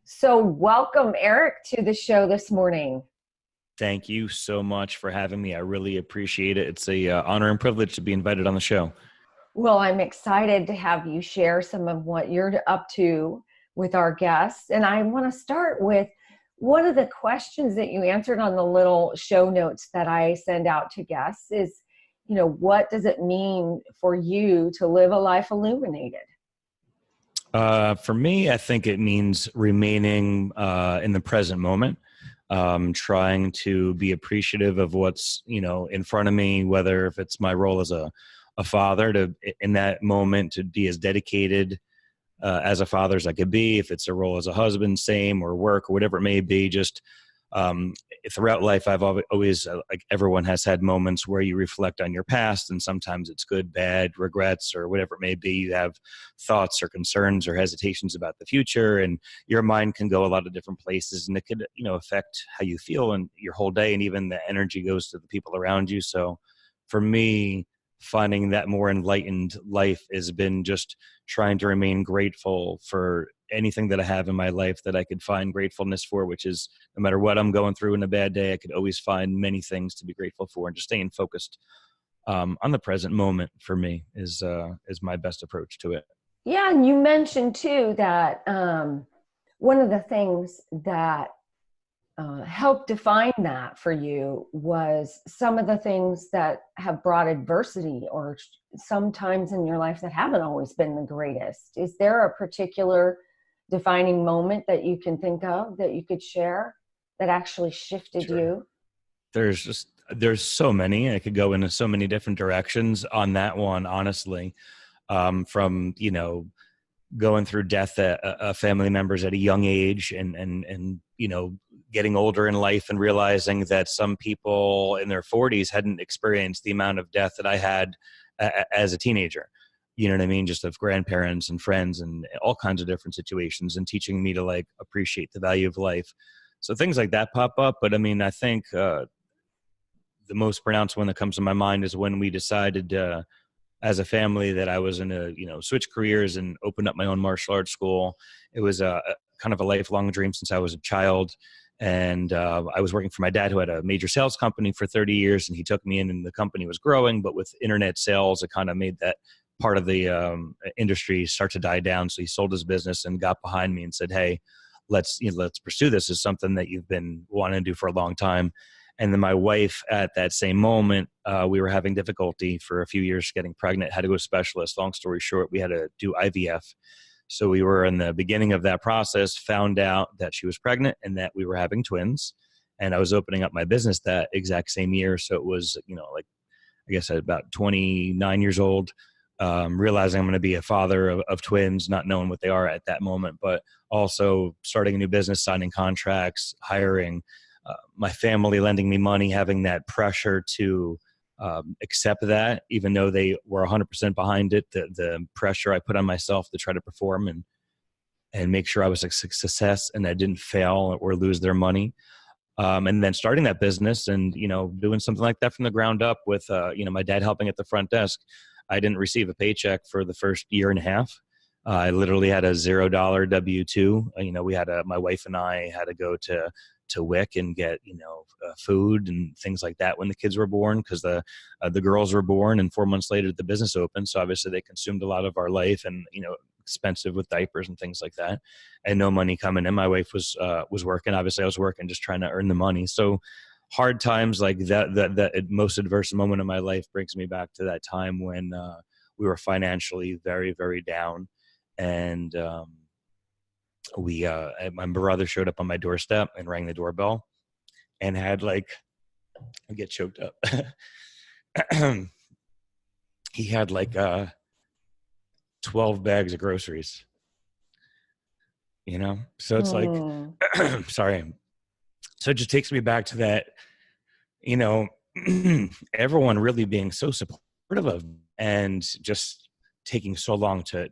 So, welcome, Eric, to the show this morning. Thank you so much for having me. I really appreciate it. It's a honor and privilege to be invited on the show. Well, I'm excited to have you share some of what you're up to with our guests. And I want to start with one of the questions that you answered on the little show notes that I send out to guests is, what does it mean for you to live a life illuminated? For me, I think it means remaining in the present moment, trying to be appreciative of what's in front of me, whether if it's my role as a father to in that moment to be as dedicated as a father as I could be. If it's a role as a husband, same, or work or whatever it may be, just um, throughout life, I've always like everyone has had moments where you reflect on your past, and sometimes it's good, bad, regrets, or whatever it may be. You have thoughts or concerns or hesitations about the future, and your mind can go a lot of different places, and it could, affect how you feel and your whole day, and even the energy goes to the people around you. So, for me, finding that more enlightened life has been just trying to remain grateful for anything that I have in my life that I could find gratefulness for, which is no matter what I'm going through in a bad day, I could always find many things to be grateful for, and just staying focused on the present moment for me is my best approach to it. Yeah, and you mentioned too that one of the things that helped define that for you was some of the things that have brought adversity or sometimes in your life that haven't always been the greatest. Is there a particular defining moment that you can think of that you could share that actually shifted Sure. you? There's so many. I could go into so many different directions on that one, honestly. From going through death at family members at a young age, and getting older in life and realizing that some people in their 40s hadn't experienced the amount of death that I had as a teenager. You know what I mean? Just of grandparents and friends and all kinds of different situations, and teaching me to like appreciate the value of life. So things like that pop up. But I mean, I think the most pronounced one that comes to my mind is when we decided as a family that I was going to, switch careers and open up my own martial arts school. It was a kind of a lifelong dream since I was a child. And I was working for my dad, who had a major sales company for 30 years, and he took me in, and the company was growing. But with internet sales, it kind of made that part of the industry start to die down. So he sold his business and got behind me and said, "Hey, let's pursue this as something that you've been wanting to do for a long time." And then my wife, at that same moment, we were having difficulty for a few years getting pregnant, had to go to specialists. Long story short, we had to do IVF. So we were in the beginning of that process, found out that she was pregnant and that we were having twins. And I was opening up my business that exact same year. So it was, like, I guess at about 29 years old, realizing I'm going to be a father of twins, not knowing what they are at that moment, but also starting a new business, signing contracts, hiring, my family lending me money, having that pressure to accept that, even though they were 100% behind it, the pressure I put on myself to try to perform and make sure I was a success and I didn't fail or lose their money. And then starting that business and, doing something like that from the ground up with, my dad helping at the front desk. I didn't receive a paycheck for the first year and a half. I literally had a $0 W-2. We had my wife and I had to go to WIC and get food and things like that when the kids were born, because the girls were born, and 4 months later the business opened. So obviously they consumed a lot of our life, and expensive with diapers and things like that, and no money coming in. My wife was working. Obviously I was working, just trying to earn the money. So hard times like that most adverse moment in my life brings me back to that time when we were financially very, very down. And my brother showed up on my doorstep and rang the doorbell and had like, I get choked up. He had like 12 bags of groceries, so it's like, Hmm. sorry. So it just takes me back to that, you know, everyone really being so supportive of, and just taking so long to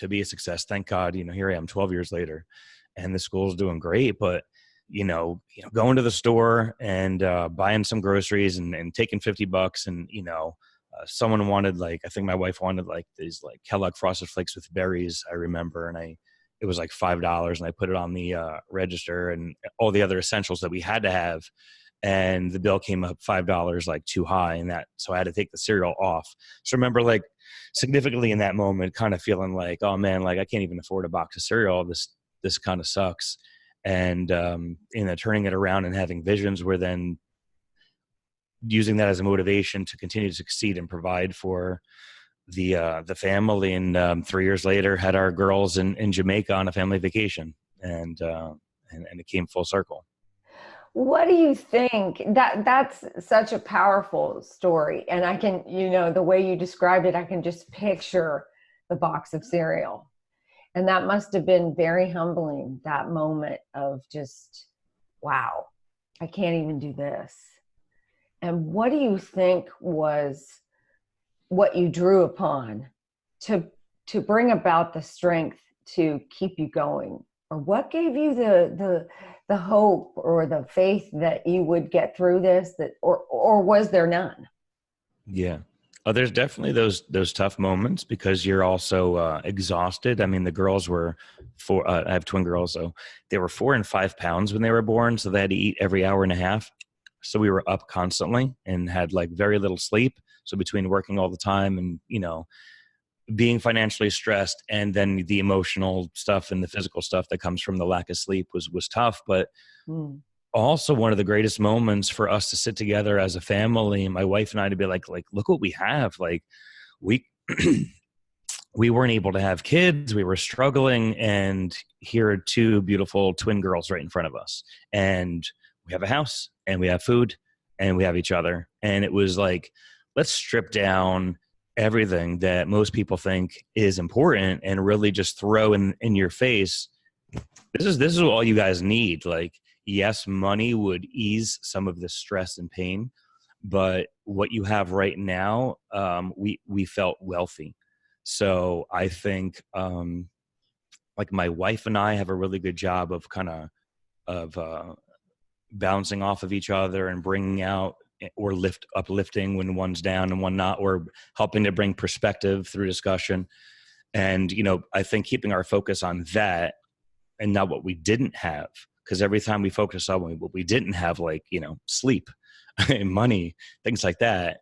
be a success. Thank God, here I am 12 years later, and the school's doing great. But going to the store and buying some groceries and taking $50, and someone wanted, like, I think my wife wanted like these like Kellogg Frosted Flakes with berries, I remember, and I it was like $5, and I put it on the register and all the other essentials that we had to have. And the bill came up $5 like too high, and so I had to take the cereal off. So I remember like significantly in that moment kind of feeling like, oh man, like I can't even afford a box of cereal. This kind of sucks. And turning it around and having visions where then using that as a motivation to continue to succeed and provide for the family. And 3 years later had our girls in Jamaica on a family vacation, and it came full circle. What do you think? That's such a powerful story. And I can, the way you described it, I can just picture the box of cereal. And that must have been very humbling, that moment of just, wow, I can't even do this. And what do you think was what you drew upon to bring about the strength to keep you going? Or what gave you the hope or the faith that you would get through this, or was there none? Yeah. Oh, there's definitely those tough moments because you're also exhausted. I mean, the girls were I have twin girls, so they were 4 and 5 pounds when they were born. So they had to eat every hour and a half. So we were up constantly and had like very little sleep. So between working all the time and, being financially stressed, and then the emotional stuff and the physical stuff that comes from the lack of sleep was tough. But also one of the greatest moments for us to sit together as a family, my wife and I, to be like, look what we have. Like we, we weren't able to have kids. We were struggling. And here are 2 beautiful twin girls right in front of us. And we have a house and we have food and we have each other. And it was like, let's strip down everything that most people think is important and really just throw in your face. This is all you guys need. Like, yes, money would ease some of the stress and pain, but what you have right now, we felt wealthy. So I think, like my wife and I have a really good job of bouncing off of each other and bringing out or uplifting when one's down and one not, or helping to bring perspective through discussion. And, I think keeping our focus on that and not what we didn't have, because every time we focus on what we didn't have, like, sleep, money, things like that,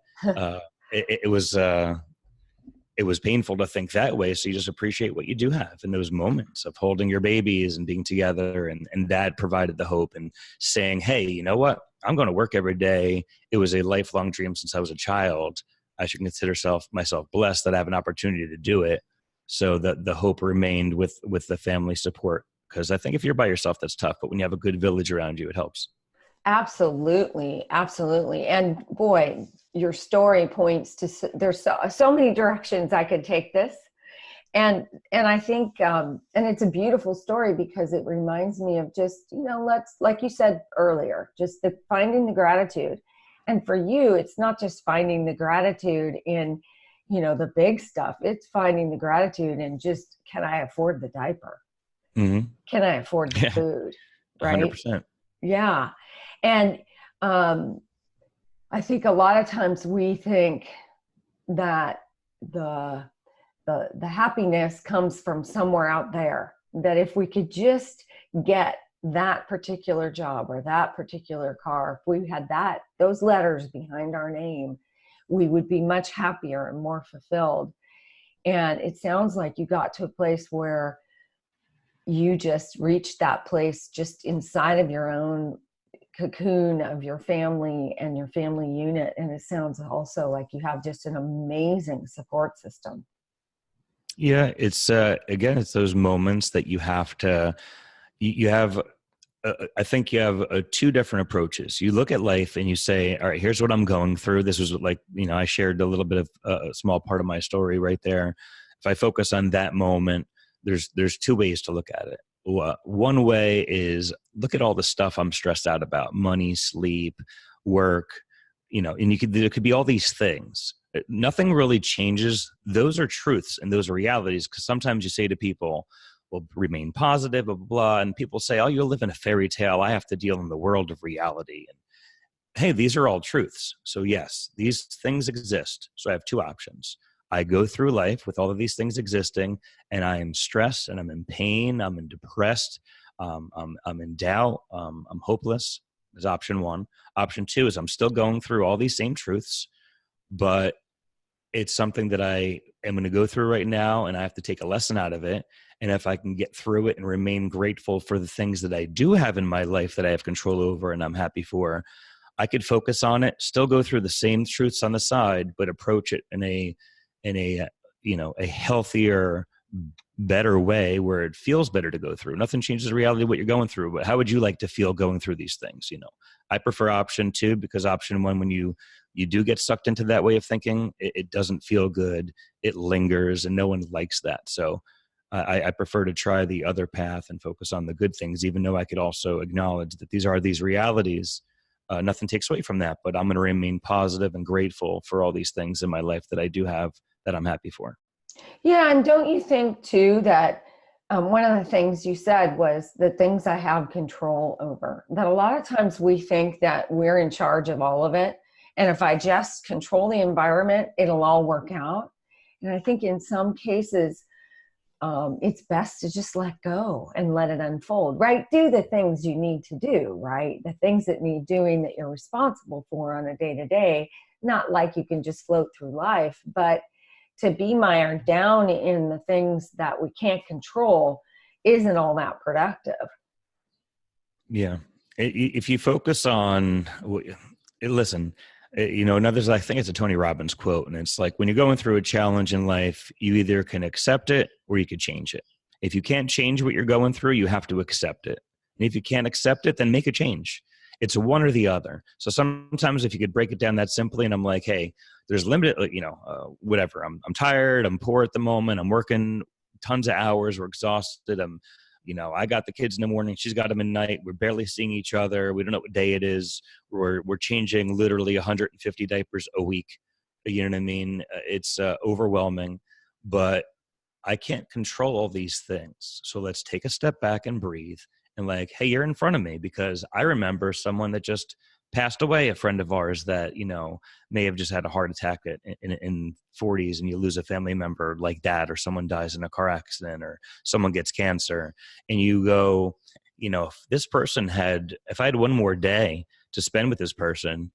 it was painful to think that way. So you just appreciate what you do have in those moments of holding your babies and being together. And that provided the hope and saying, hey, you know what? I'm going to work every day. It was a lifelong dream since I was a child. I should consider myself blessed that I have an opportunity to do it. So that the hope remained with the family support. Because I think if you're by yourself, that's tough. But when you have a good village around you, it helps. Absolutely. Absolutely. And boy, your story points to, there's so many directions I could take this. And I think, and it's a beautiful story because it reminds me of just, let's, like you said earlier, just finding the gratitude. And for you, it's not just finding the gratitude in, the big stuff. It's finding the gratitude in just, can I afford the diaper? Mm-hmm. Can I afford the food? Right. 100%. Yeah. And I think a lot of times we think that the happiness comes from somewhere out there, that if we could just get that particular job or that particular car, if we had those letters behind our name, we would be much happier and more fulfilled. And it sounds like you got to a place where you just reached that place just inside of your own cocoon of your family and your family unit. And it sounds also like you have just an amazing support system. Yeah, it's again, it's those moments that you have to, you have, I think you have 2 different approaches. You look at life and you say, all right, here's what I'm going through. This was like, I shared a little bit of a small part of my story right there. If I focus on that moment, there's 2 ways to look at it. One way is look at all the stuff I'm stressed out about: money, sleep, work, and there could be all these things. Nothing really changes. Those are truths and those are realities. Because sometimes you say to people, well, remain positive, blah, blah, blah. And people say, oh, you live in a fairy tale. I have to deal in the world of reality. And hey, these are all truths. So yes, these things exist. So I have 2 options. I go through life with all of these things existing, and I am stressed, and I'm in pain, I'm in depressed, I'm in doubt, I'm hopeless, is option one. Option two is I'm still going through all these same truths, but it's something that I am going to go through right now, and I have to take a lesson out of it. And if I can get through it and remain grateful for the things that I do have in my life that I have control over and I'm happy for, I could focus on it, still go through the same truths on the side, but approach it in a a healthier, better way where it feels better to go through. Nothing changes the reality of what you're going through, but how would you like to feel going through these things? I prefer option two, because option one, when you do get sucked into that way of thinking, it doesn't feel good. It lingers, and no one likes that. So I prefer to try the other path and focus on the good things, even though I could also acknowledge that these realities. Nothing takes away from that, but I'm going to remain positive and grateful for all these things in my life that I do have that I'm happy for. Yeah, and don't you think too that one of the things you said was the things I have control over, that a lot of times we think that we're in charge of all of it. And if I just control the environment, it'll all work out. And I think in some cases, it's best to just let go and let it unfold, right? Do the things you need to do, right? The things that need doing that you're responsible for on a day-to-day, not like you can just float through life, but to be mired down in the things that we can't control isn't all that productive. Yeah. If you focus on, listen, another, I think it's a Tony Robbins quote, and it's like, when you're going through a challenge in life, you either can accept it or you could change it. If you can't change what you're going through, you have to accept it. And if you can't accept it, then make a change. It's one or the other. So sometimes if you could break it down that simply, and I'm like, hey, there's limited, whatever. I'm tired. I'm poor at the moment. I'm working tons of hours. We're exhausted. I got the kids in the morning. She's got them at night. We're barely seeing each other. We don't know what day it is. We're changing literally 150 diapers a week. You know what I mean? It's overwhelming, but I can't control all these things. So let's take a step back and breathe. And like, hey, you're in front of me, because I remember someone that just passed away, a friend of ours that, may have just had a heart attack in 40s, and you lose a family member like that, or someone dies in a car accident, or someone gets cancer. And you go, if I had one more day to spend with this person,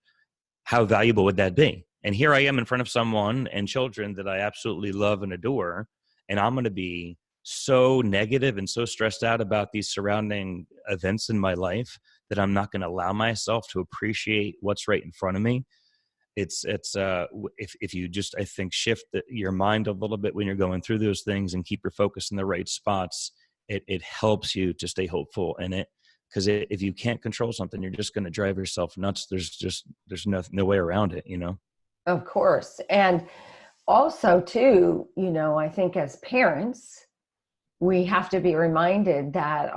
how valuable would that be? And here I am in front of someone and children that I absolutely love and adore. And I'm going to be so negative and so stressed out about these surrounding events in my life that I'm not going to allow myself to appreciate what's right in front of me. If you just, I think, shift your mind a little bit when you're going through those things and keep your focus in the right spots, it helps you to stay hopeful in it. Because if you can't control something, you're just going to drive yourself nuts. There's no way around it, Of course. And also too, I think as parents, we have to be reminded that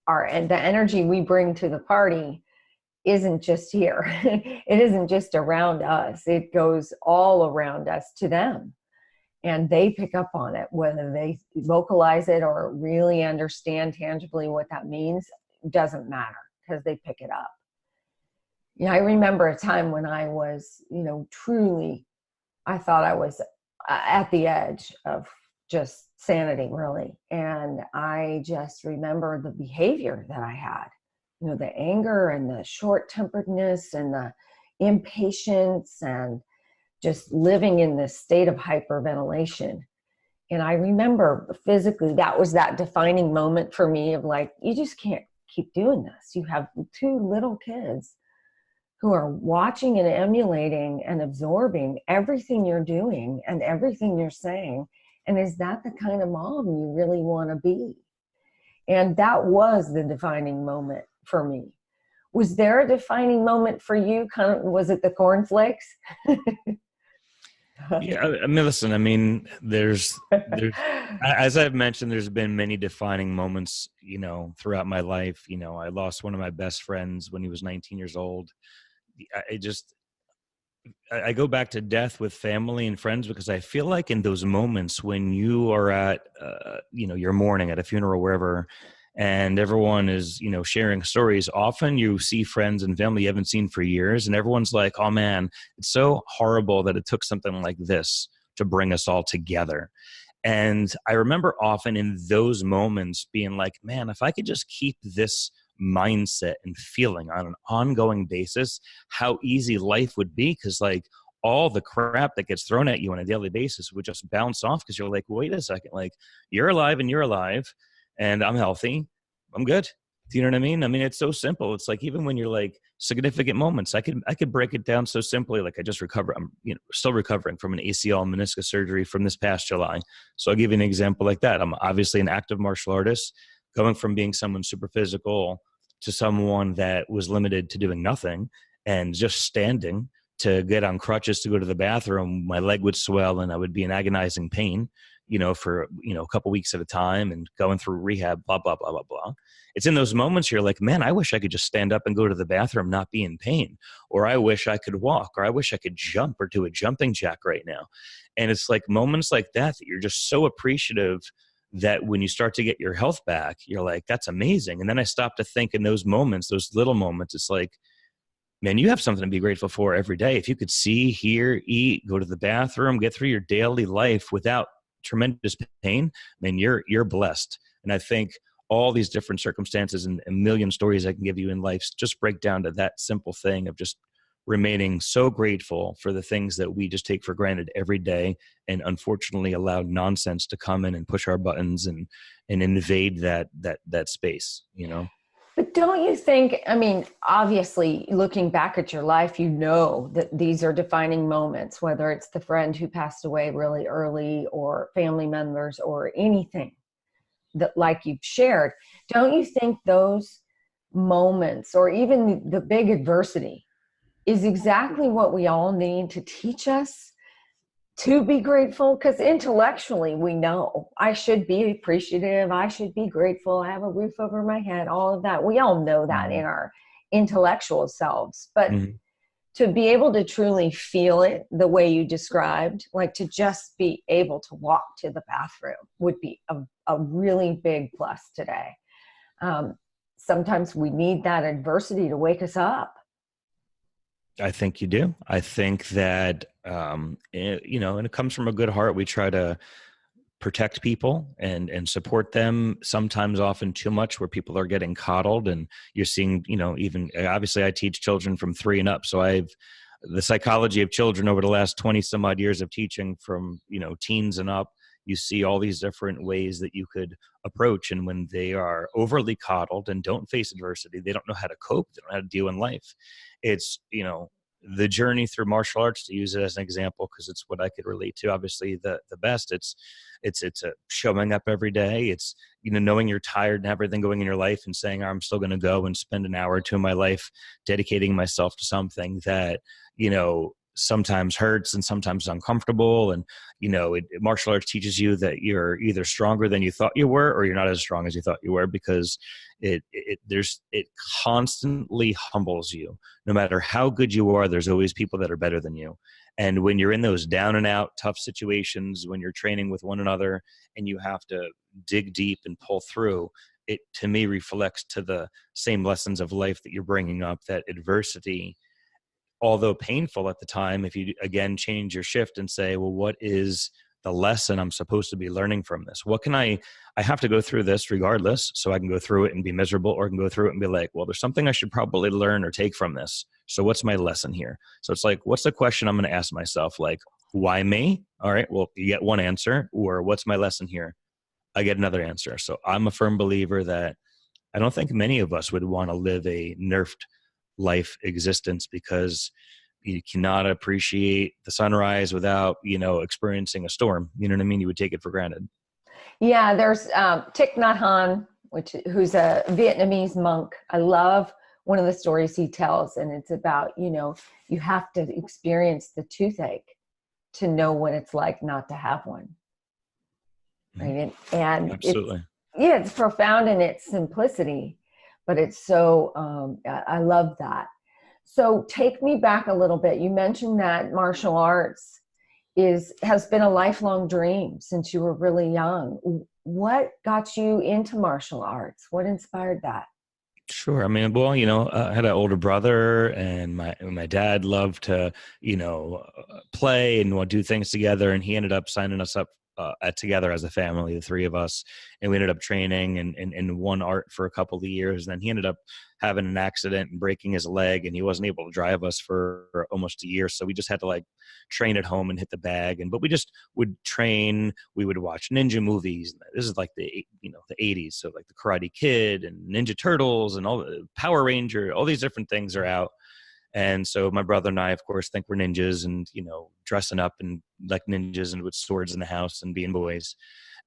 the energy we bring to the party isn't just here. It isn't just around us. It goes all around us to them. And they pick up on it, whether they vocalize it or really understand tangibly what that means, doesn't matter, because they pick it up. I remember a time when I was, truly, I thought I was at the edge of just sanity, really. And I just remember the behavior that I had, the anger and the short-temperedness and the impatience and just living in this state of hyperventilation. And I remember physically, that was that defining moment for me of like, you just can't keep doing this. You have two little kids who are watching and emulating and absorbing everything you're doing and everything you're saying. And is that the kind of mom you really want to be? And that was the defining moment for me. Was there a defining moment for you? Was it the cornflakes? Yeah, listen, there's as I've mentioned, there's been many defining moments, throughout my life. I lost one of my best friends when he was 19 years old. I go back to death with family and friends, because I feel like in those moments when you are at, your mourning at a funeral, wherever, and everyone is, sharing stories, often you see friends and family you haven't seen for years, and everyone's like, oh man, it's so horrible that it took something like this to bring us all together. And I remember often in those moments being like, man, if I could just keep this mindset and feeling on an ongoing basis, how easy life would be. Because like all the crap that gets thrown at you on a daily basis would just bounce off, because you're like, wait a second, like you're alive and I'm healthy. I'm good. Do you know what I mean? I mean, it's so simple. It's like, even when you're like significant moments, I could break it down so simply. Like I just recovered. I'm still recovering from an ACL and meniscus surgery from this past July. So I'll give you an example like that. I'm obviously an active martial artist, going from being someone super physical to someone that was limited to doing nothing and just standing, to get on crutches to go to the bathroom. My leg would swell and I would be in agonizing pain, for, a couple weeks at a time, and going through rehab, blah, blah, blah, blah, blah. It's in those moments you're like, man, I wish I could just stand up and go to the bathroom, not be in pain. Or I wish I could walk, or I wish I could jump or do a jumping jack right now. And it's like moments like that you're just so appreciative, that when you start to get your health back, you're like, that's amazing. And then I stop to think in those moments, those little moments, it's like, man, you have something to be grateful for every day. If you could see, hear, eat, go to the bathroom, get through your daily life without tremendous pain, man, you're blessed. And I think all these different circumstances and a million stories I can give you in life just break down to that simple thing of just remaining so grateful for the things that we just take for granted every day, and unfortunately allow nonsense to come in and push our buttons and invade that space, But don't you think, I mean, obviously looking back at your life, that these are defining moments, whether it's the friend who passed away really early or family members or anything that like you've shared. Don't you think those moments, or even the big adversity, is exactly what we all need to teach us to be grateful? Because intellectually we know I should be appreciative, I should be grateful, I have a roof over my head, all of that. We all know that in our intellectual selves. But to be able to truly feel it the way you described, like to just be able to walk to the bathroom, would be a really big plus today. Sometimes we need that adversity to wake us up. I think you do. I think that, and it comes from a good heart. We try to protect people and support them, sometimes often too much, where people are getting coddled. And you're seeing, even obviously I teach children from 3 and up. So I've the psychology of children over the last 20 some odd years of teaching from, teens and up. You see all these different ways that you could approach. And when they are overly coddled and don't face adversity, they don't know how to cope. They don't know how to deal in life. It's, the journey through martial arts, to use it as an example, because it's what I could relate to, obviously the best. It's a showing up every day. It's, knowing you're tired and everything going in your life, and saying, I'm still going to go and spend an hour or two of my life dedicating myself to something that, sometimes hurts and sometimes is uncomfortable. And, martial arts teaches you that you're either stronger than you thought you were, or you're not as strong as you thought you were, because it constantly humbles you. No matter how good you are, there's always people that are better than you. And when you're in those down and out tough situations, when you're training with one another and you have to dig deep and pull through, it to me reflects to the same lessons of life that you're bringing up, that adversity, although painful at the time, if you again change your shift and say, well, what is the lesson I'm supposed to be learning from this? What can I have to go through this regardless, so I can go through it and be miserable, or I can go through it and be like, well, there's something I should probably learn or take from this. So what's my lesson here? So it's like, what's the question I'm going to ask myself? Like, why me? All right, well, you get one answer. Or what's my lesson here? I get another answer. So I'm a firm believer that I don't think many of us would want to live a nerfed life existence, because you cannot appreciate the sunrise without, experiencing a storm. You know what I mean? You would take it for granted. Yeah, there's Thich Nhat Hanh, who's a Vietnamese monk. I love one of the stories he tells, and it's about, you have to experience the toothache to know what it's like not to have one. Right? And Absolutely. It's profound in its simplicity, but it's so, I love that. So take me back a little bit. You mentioned that martial arts has been a lifelong dream since you were really young. What got you into martial arts? What inspired that? Sure. I mean, well, I had an older brother, and my dad loved to, play and do things together. And he ended up signing us up together as a family, the three of us. And we ended up training and one art for a couple of years. And then he ended up having an accident and breaking his leg, and he wasn't able to drive us for almost a year. So we just had to like train at home and hit the bag. But we just would train. We would watch ninja movies. This is like the 80s. So like the Karate Kid and Ninja Turtles and all the Power Ranger, all these different things are out. And so my brother and I, of course, think we're ninjas and, dressing up and like ninjas and with swords in the house and being boys.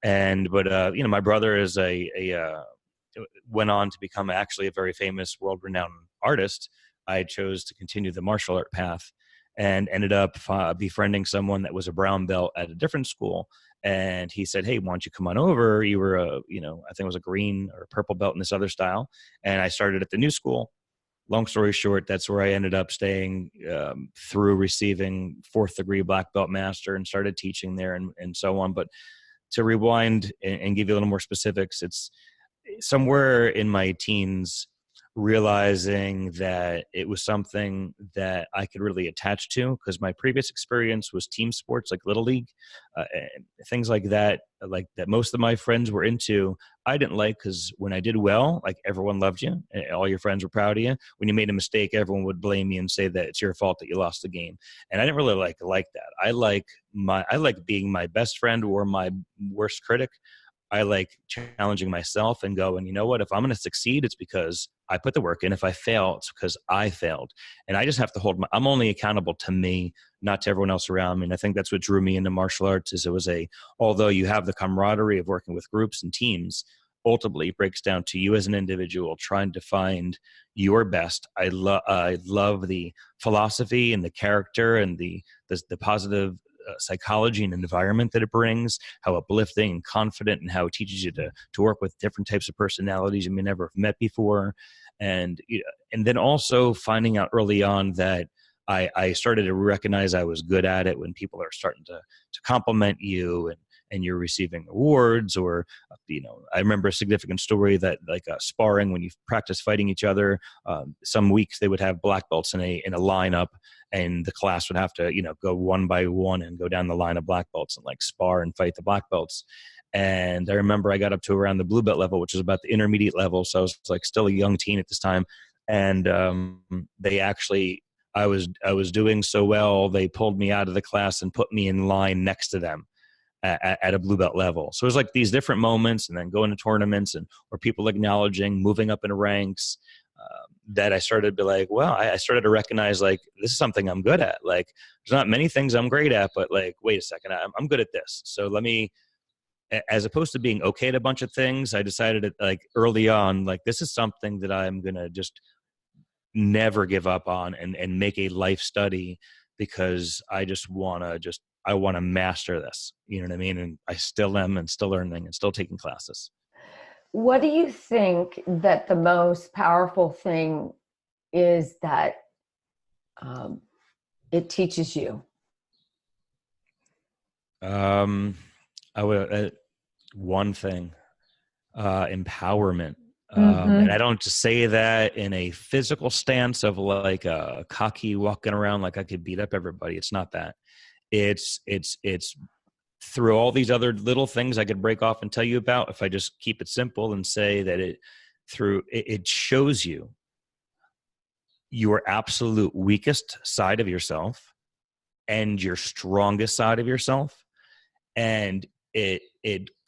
But my brother is went on to become actually a very famous world-renowned artist. I chose to continue the martial art path and ended up befriending someone that was a brown belt at a different school. And he said, "Hey, why don't you come on over? You were I think it was a green or a purple belt in this other style." And I started at the new school. Long story short, that's where I ended up staying through receiving 4th degree black belt master and started teaching there and so on. But to rewind and give you a little more specifics, it's somewhere in my teens realizing that it was something that I could really attach to, because my previous experience was team sports like Little League, and things like that most of my friends were into. I didn't like, because when I did well, like everyone loved you and all your friends were proud of you. When you made a mistake, everyone would blame you and say that it's your fault that you lost the game. And I didn't really like that. I like being my best friend or my worst critic. I like challenging myself and going, you know what, if I'm going to succeed, it's because I put the work in. If I fail, it's because I failed. And I just have to I'm only accountable to me, not to everyone else around me. And I think that's what drew me into martial arts, is although you have the camaraderie of working with groups and teams, ultimately it breaks down to you as an individual trying to find your best. I love the philosophy and the character and the positive psychology and environment that it brings, how uplifting and confident, and how it teaches you to work with different types of personalities you may never have met before. And then also finding out early on that I started to recognize I was good at it when people are starting to compliment you and you're receiving awards. Or I remember a significant story that sparring, when you practice fighting each other, some weeks they would have black belts in a lineup, and the class would have to go one by one and go down the line of black belts and spar and fight the black belts. And I remember I got up to around the blue belt level, which is about the intermediate level, so I was still a young teen at this time. And they actually, I was doing so well, they pulled me out of the class and put me in line next to them at a blue belt level. So it was these different moments, and then going to tournaments or people acknowledging, moving up in ranks, that I started to be I started to recognize this is something I'm good at. There's not many things I'm great at, but wait a second, I'm good at this. So let me, as opposed to being okay at a bunch of things, I decided early on, this is something that I'm going to just never give up on and make a life study, because I want to master this. You know what I mean? And I still am, and still learning and still taking classes. What do you think that the most powerful thing is that it teaches you? I would one thing, empowerment. And I don't just say that in a physical stance of a cocky walking around like I could beat up everybody. It's not that. It's through all these other little things I could break off and tell you about, if I just keep it simple and say that it shows you your absolute weakest side of yourself and your strongest side of yourself. And it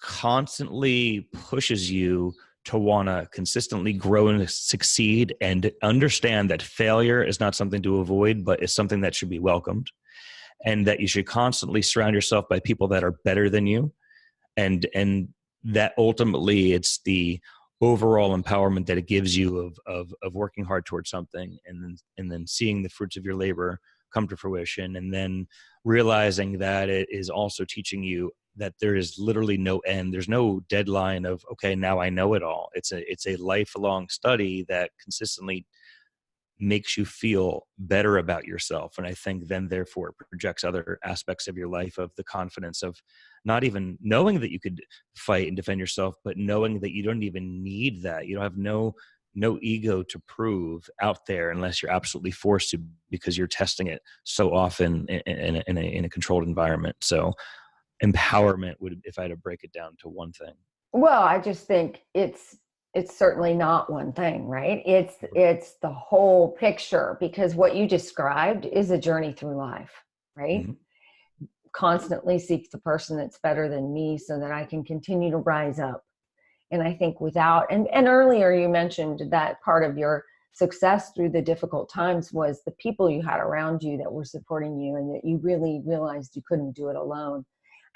constantly pushes you to want to consistently grow and succeed, and understand that failure is not something to avoid, but is something that should be welcomed. And that you should constantly surround yourself by people that are better than you. And that ultimately it's the overall empowerment that it gives you of working hard towards something, and then seeing the fruits of your labor come to fruition, and then realizing that it is also teaching you that there is literally no end. There's no deadline of, okay, now I know it all. It's a lifelong study that consistently makes you feel better about yourself. And I think then therefore it projects other aspects of your life, of the confidence of not even knowing that you could fight and defend yourself, but knowing that you don't even need that. You don't have no no ego to prove out there unless you're absolutely forced to, because you're testing it so often in a controlled environment. So empowerment would, if I had to break it down to one thing. Well, I just think it's certainly not one thing, right? It's the whole picture, because what you described is a journey through life, right? Mm-hmm. Constantly seek the person that's better than me so that I can continue to rise up. And I think without, and earlier you mentioned that part of your success through the difficult times was the people you had around you that were supporting you, and that you really realized you couldn't do it alone.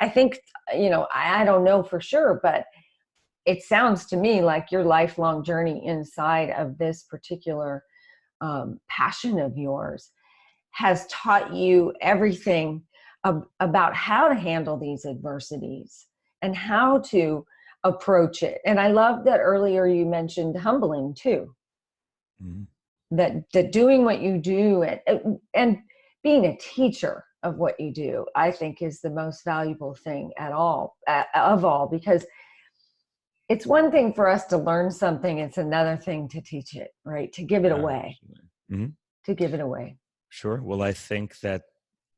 I think, I don't know for sure, but it sounds to me like your lifelong journey inside of this particular passion of yours has taught you everything about how to handle these adversities and how to approach it. And I love that earlier you mentioned humbling too. Mm-hmm. That doing what you do and being a teacher of what you do, I think, is the most valuable thing of all, because it's one thing for us to learn something. It's another thing to teach it, right? To give it away, mm-hmm. to give it away. Sure. Well, I think that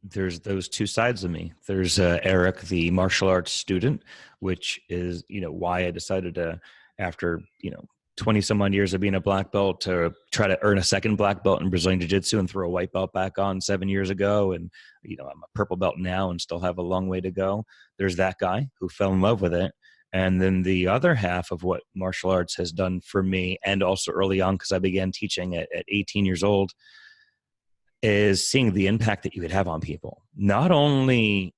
there's those two sides of me. There's Eric, the martial arts student, which is, why I decided to, after, 20 some odd years of being a black belt, to try to earn a second black belt in Brazilian Jiu-Jitsu and throw a white belt back on 7 years ago. And, I'm a purple belt now and still have a long way to go. There's that guy who fell in love with it. And then the other half of what martial arts has done for me, and also early on, because I began teaching at 18 years old, is seeing the impact that you could have on people. Not only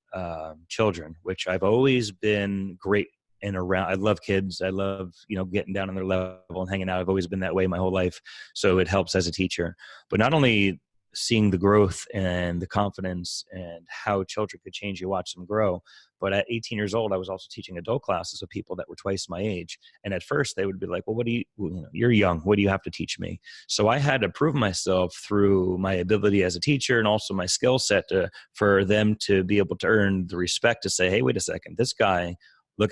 children, which I've always been great and around. I love kids. I love, getting down on their level and hanging out. I've always been that way my whole life. So it helps as a teacher. But not only seeing the growth and the confidence and how children could change, you watch them grow. But at 18 years old, I was also teaching adult classes of people that were twice my age. And at first they would be like, well, you're young. What do you have to teach me? So I had to prove myself through my ability as a teacher and also my skill set for them to be able to earn the respect to say, hey, wait a second, this guy, look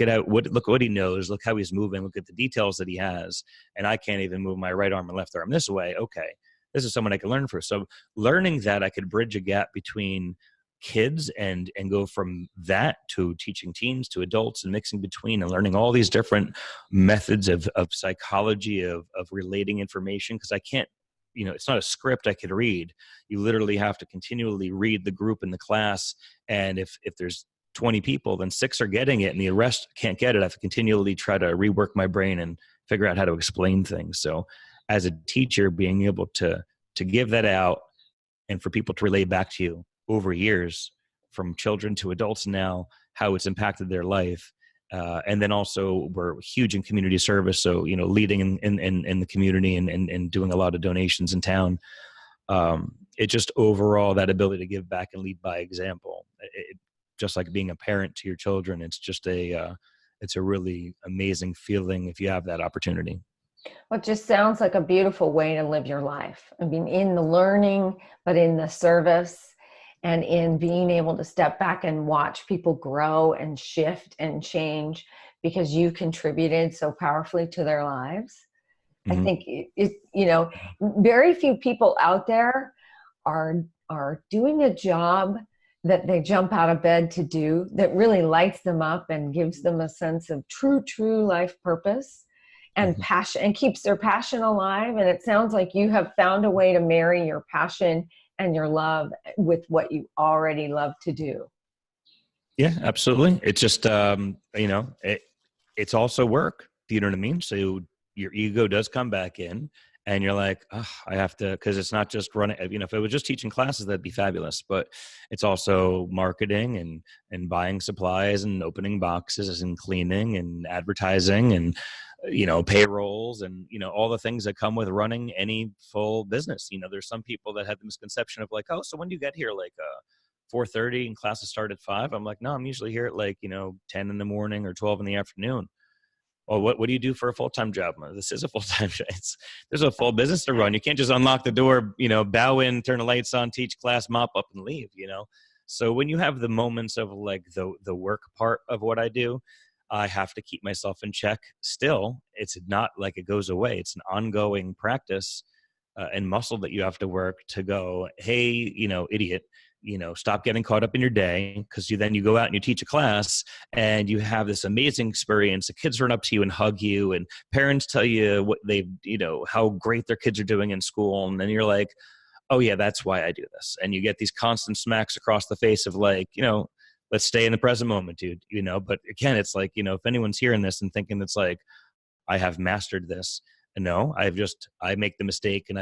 what he knows. Look how he's moving. Look at the details that he has. And I can't even move my right arm and left arm this way. Okay, this is someone I can learn from. So learning that I could bridge a gap between kids and go from that to teaching teens to adults and mixing between and learning all these different methods of psychology, of relating information. Because I can't, it's not a script I could read. You literally have to continually read the group in the class. And if there's 20 people, then 6 are getting it and the rest can't get it. I have to continually try to rework my brain and figure out how to explain things. So as a teacher, being able to give that out and for people to relay back to you over years, from children to adults now, how it's impacted their life. And then also we're huge in community service. So, leading in the community and doing a lot of donations in town. It just overall, that ability to give back and lead by example, just like being a parent to your children. It's just it's a really amazing feeling if you have that opportunity. Well, it just sounds like a beautiful way to live your life. I mean, in the learning, but in the service, and in being able to step back and watch people grow and shift and change because you contributed so powerfully to their lives. Mm-hmm. I think very few people out there are doing a job that they jump out of bed to do that really lights them up and gives them a sense of true life purpose and mm-hmm. passion, and keeps their passion alive. And it sounds like you have found a way to marry your passion and your love with what you already love to do. Yeah, absolutely. It's just, it's also work. Do you know what I mean? So your ego does come back in and you're like, oh, I have to, because it's not just running, if it was just teaching classes, that'd be fabulous, but it's also marketing and buying supplies and opening boxes and cleaning and advertising and, payrolls and, all the things that come with running any full business. There's some people that have the misconception of like, oh, so when do you get here? Like 4:30 and classes start at 5. I'm like, no, I'm usually here at 10 in the morning or 12 in the afternoon. Oh, what do you do for a full-time job? This is a full-time job. There's a full business to run. You can't just unlock the door, bow in, turn the lights on, teach class, mop up and leave, So when you have the moments of like the work part of what I do, I have to keep myself in check still. It's not like it goes away. It's an ongoing practice and muscle that you have to work to go, hey, idiot, stop getting caught up in your day, because you go out and you teach a class and you have this amazing experience. The kids run up to you and hug you, and parents tell you what how great their kids are doing in school. And then you're like, oh yeah, that's why I do this. And you get these constant smacks across the face of like, let's stay in the present moment, dude, but again, it's like, if anyone's hearing this and thinking it's like, I have mastered this. No, I make the mistake, and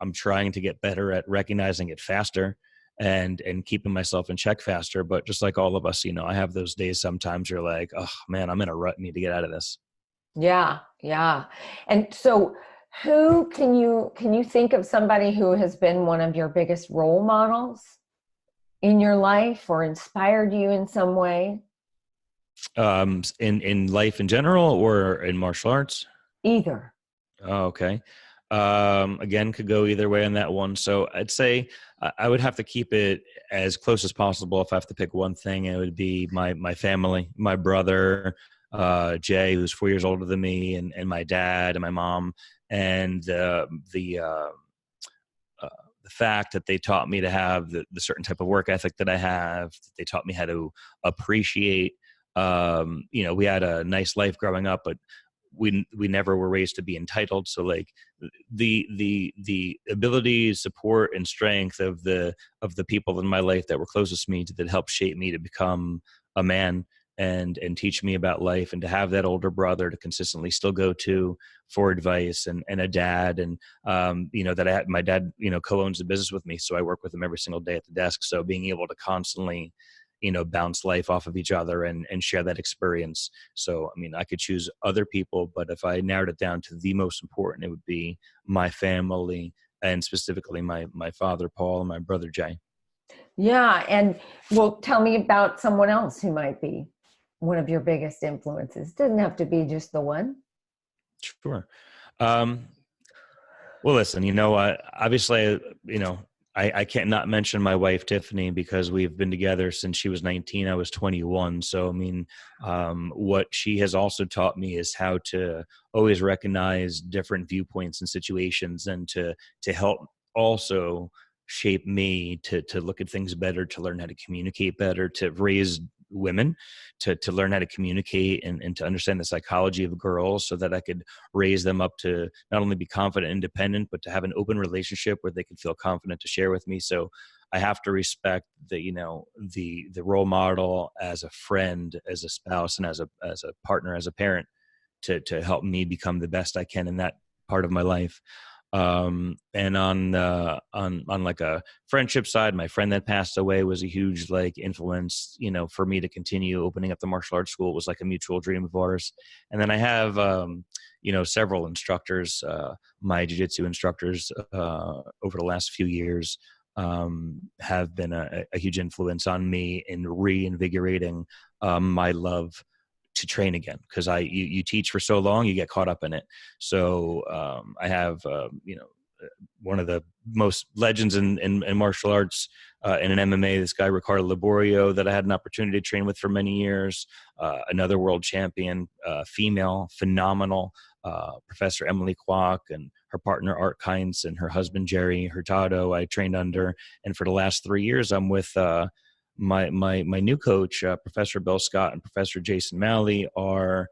I'm trying to get better at recognizing it faster and keeping myself in check faster. But just like all of us, I have those days sometimes you're like, oh man, I'm in a rut, need to get out of this. Yeah. Yeah. And so who can you think of somebody who has been one of your biggest role models in your life or inspired you in some way? In life in general or in martial arts? Either. Oh, okay. Again, could go either way on that one. So I'd say I would have to keep it as close as possible. If I have to pick one thing, it would be my family, my brother, Jay, who's 4 years older than me, and my dad and my mom, and the fact that they taught me to have the certain type of work ethic that I have. They taught me how to appreciate. We had a nice life growing up, but we never were raised to be entitled. So like the ability, support, and strength of the people in my life that were closest to me that helped shape me to become a man and teach me about life, and to have that older brother to consistently still go to for advice, and a dad, and that I had my dad co-owns the business with me, so I work with him every single day at the desk. So being able to constantly bounce life off of each other and share that experience. So, I mean, I could choose other people, but if I narrowed it down to the most important, it would be my family, and specifically my father, Paul, and my brother, Jay. Yeah. And well, tell me about someone else who might be one of your biggest influences. Doesn't have to be just the one. Sure. Well, listen, obviously, I can't not mention my wife, Tiffany, because we've been together since she was 19. I was 21. So, I mean, what she has also taught me is how to always recognize different viewpoints and situations, and to help also shape me to look at things better, to learn how to communicate better, to raise women, to learn how to communicate, and to understand the psychology of girls, so that I could raise them up to not only be confident and independent, but to have an open relationship where they can feel confident to share with me. So I have to respect the role model as a friend, as a spouse, and as a partner, as a parent, to help me become the best I can in that part of my life. And on like a friendship side, my friend that passed away was a huge influence, for me to continue opening up the martial arts school. It was like a mutual dream of ours. And then I have, several instructors, my jiu-jitsu instructors, over the last few years, have been a huge influence on me in reinvigorating, my love to train again, because you teach for so long, you get caught up in it. So I have one of the most legends in martial arts, in an MMA, this guy Ricardo Laborio, that I had an opportunity to train with for many years. Another world champion, female, phenomenal, Professor Emily Kwok, and her partner Art Kynes, and her husband Jerry Hurtado I trained under. And for the last 3 years, I'm with my new coach, Professor Bill Scott and Professor Jason Malley. Are,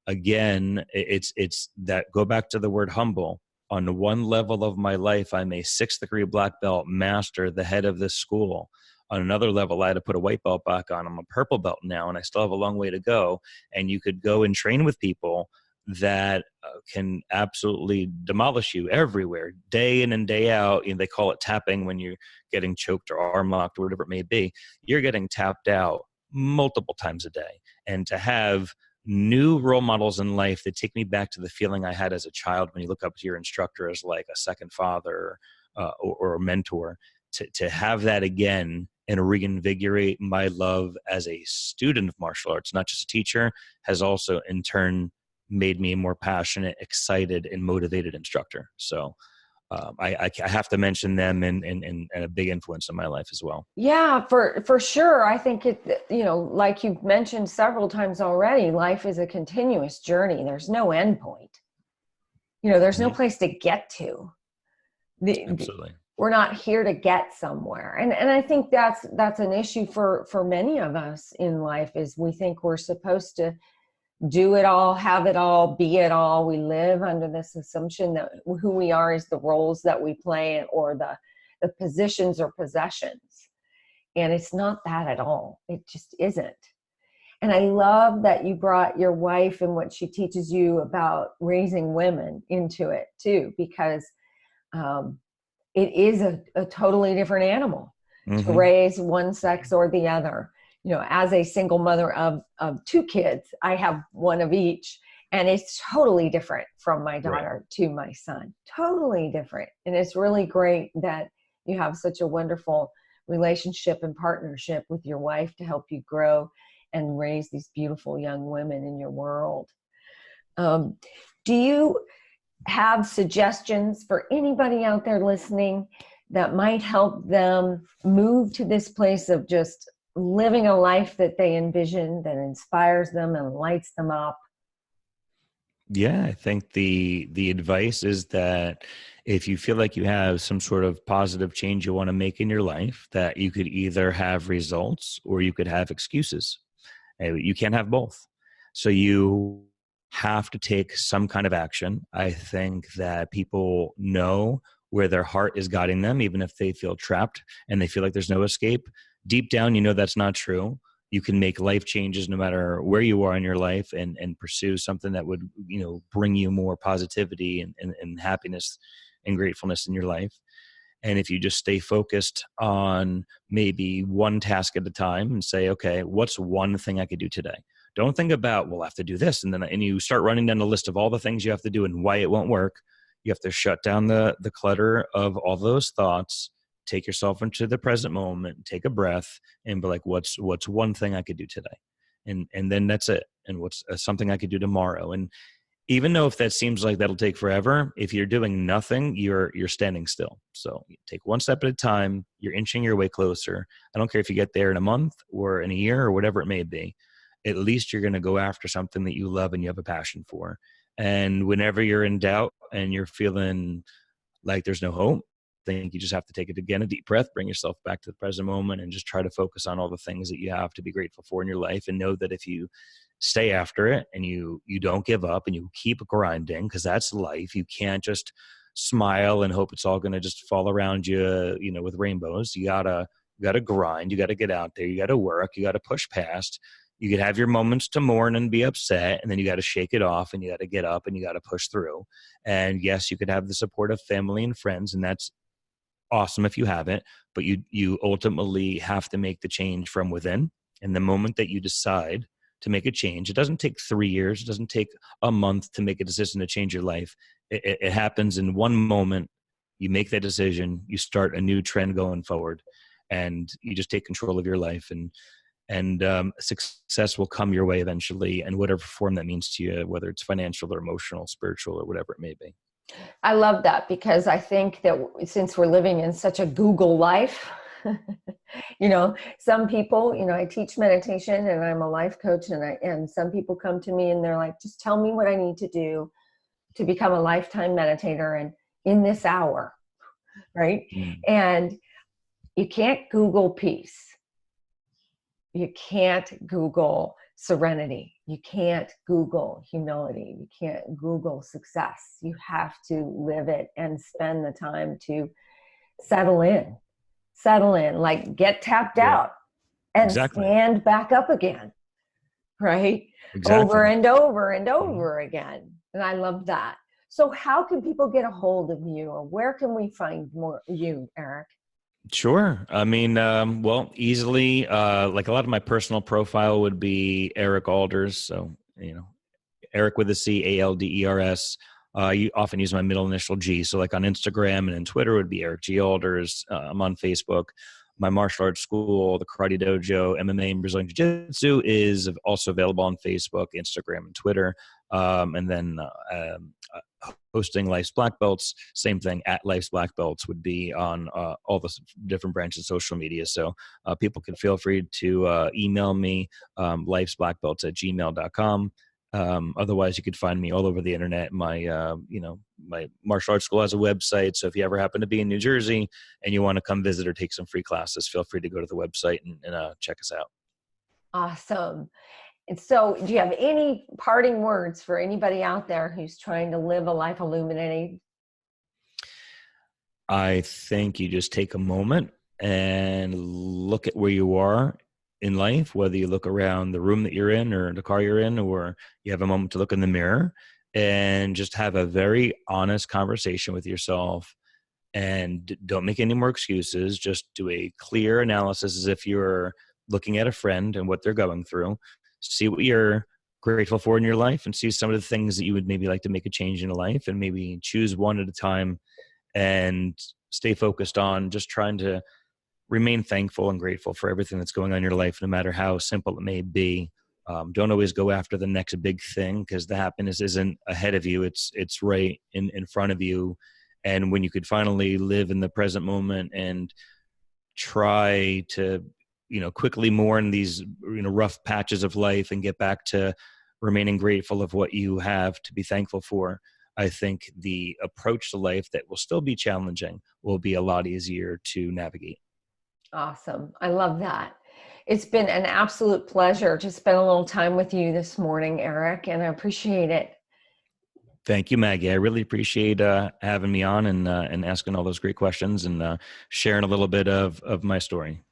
again, it's that, go back to the word humble. On one level of my life, I'm a 6th degree black belt master, the head of this school. On another level, I had to put a white belt back on. I'm a purple belt now, and I still have a long way to go. And you could go and train with people that can absolutely demolish you everywhere, day in and day out. They call it tapping when you're getting choked or arm locked or whatever it may be. You're getting tapped out multiple times a day. And to have new role models in life that take me back to the feeling I had as a child, when you look up to your instructor as like a second father, or a mentor, to have that again and reinvigorate my love as a student of martial arts, not just a teacher, has also in turn made me a more passionate, excited, and motivated instructor. So I have to mention them and a big influence on my life as well. Yeah, for sure. I think like you've mentioned several times already, life is a continuous journey. There's no end point. There's no place to get to. Absolutely. We're not here to get somewhere. And I think that's an issue for many of us in life, is we think we're supposed to do it all, have it all, be it all. We live under this assumption that who we are is the roles that we play, or the positions or possessions. And it's not that at all. It just isn't. And I love that you brought your wife and what she teaches you about raising women into it too, because it is a totally different animal to raise one sex or the other. As a single mother of two kids, I have one of each, and it's totally different from my daughter to my son. Totally different. And it's really great that you have such a wonderful relationship and partnership with your wife to help you grow and raise these beautiful young women in your world. Do you have suggestions for anybody out there listening that might help them move to this place of just living a life that they envision, that inspires them and lights them up? Yeah, I think the advice is that if you feel like you have some sort of positive change you want to make in your life, that you could either have results or you could have excuses. You can't have both. So you have to take some kind of action. I think that people know where their heart is guiding them, even if they feel trapped and they feel like there's no escape. Deep down, that's not true. You can make life changes no matter where you are in your life, and pursue something that would, bring you more positivity and happiness and gratefulness in your life. And if you just stay focused on maybe one task at a time and say, okay, what's one thing I could do today? Don't think about, well, I have to do this. And you start running down the list of all the things you have to do and why it won't work. You have to shut down the clutter of all those thoughts, take yourself into the present moment, take a breath, and be like, what's one thing I could do today? And then that's it. And what's something I could do tomorrow? And even though if that seems like that'll take forever, if you're doing nothing, you're standing still. So you take one step at a time, you're inching your way closer. I don't care if you get there in a month or in a year or whatever it may be. At least you're going to go after something that you love and you have a passion for. And whenever you're in doubt and you're feeling like there's no hope, I think you just have to take it again, a deep breath, bring yourself back to the present moment, and just try to focus on all the things that you have to be grateful for in your life, and know that if you stay after it and you don't give up and you keep grinding, because that's life. You can't just smile and hope it's all going to just fall around you, with rainbows. You gotta grind. You gotta get out there. You gotta work. You gotta push past. You could have your moments to mourn and be upset, and then you got to shake it off, and you got to get up and you got to push through. And yes, you could have the support of family and friends, and that's awesome if you have it, but you ultimately have to make the change from within. And the moment that you decide to make a change, it doesn't take 3 years. It doesn't take a month to make a decision to change your life. It happens in one moment. You make that decision, you start a new trend going forward, and you just take control of your life, and success will come your way eventually, in whatever form that means to you, whether it's financial or emotional, spiritual, or whatever it may be. I love that, because I think that since we're living in such a Google life, some people, I teach meditation and I'm a life coach, and some people come to me and they're like, just tell me what I need to do to become a lifetime meditator and in this hour, right? And you can't Google peace. You can't Google serenity. You can't Google humility. You can't Google success. You have to live it and spend the time to settle in, like get tapped out and stand back up again, right? Over and over and over again. And I love that. So how can people get a hold of you, or where can we find more you, Eric? Sure. I mean, easily, like a lot of my personal profile would be Eric Alders. So, Eric with a C, Alders. You often use my middle initial G. So like on Instagram and in Twitter would be Eric G. Alders. I'm on Facebook. My martial arts school, the Karate Dojo, MMA and Brazilian Jiu-Jitsu is also available on Facebook, Instagram, and Twitter. And then hosting Life's Black Belts. Same thing, at Life's Black Belts would be on all the different branches of social media. So people can feel free to email me, lifesblackbelts@gmail.com. Otherwise, you could find me all over the internet. My martial arts school has a website. So if you ever happen to be in New Jersey and you want to come visit or take some free classes, feel free to go to the website and check us out. Awesome. And so do you have any parting words for anybody out there who's trying to live a life illuminated? I think you just take a moment and look at where you are in life, whether you look around the room that you're in or the car you're in, or you have a moment to look in the mirror and just have a very honest conversation with yourself, and don't make any more excuses. Just do a clear analysis as if you're looking at a friend and what they're going through. See what you're grateful for in your life and see some of the things that you would maybe like to make a change in your life, and maybe choose one at a time and stay focused on just trying to remain thankful and grateful for everything that's going on in your life, no matter how simple it may be. Don't always go after the next big thing, because the happiness isn't ahead of you. It's right in front of you. And when you could finally live in the present moment and try to, quickly mourn these, rough patches of life and get back to remaining grateful of what you have to be thankful for, I think the approach to life that will still be challenging will be a lot easier to navigate. Awesome. I love that. It's been an absolute pleasure to spend a little time with you this morning, Eric, and I appreciate it. Thank you, Maggie. I really appreciate having me on and asking all those great questions and sharing a little bit of my story.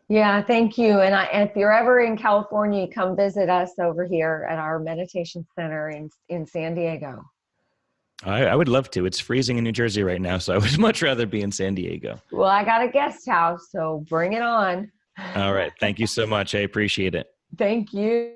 Yeah, thank you. And if you're ever in California, come visit us over here at our meditation center in San Diego. I would love to. It's freezing in New Jersey right now, so I would much rather be in San Diego. Well, I got a guest house, so bring it on. All right. Thank you so much. I appreciate it. Thank you.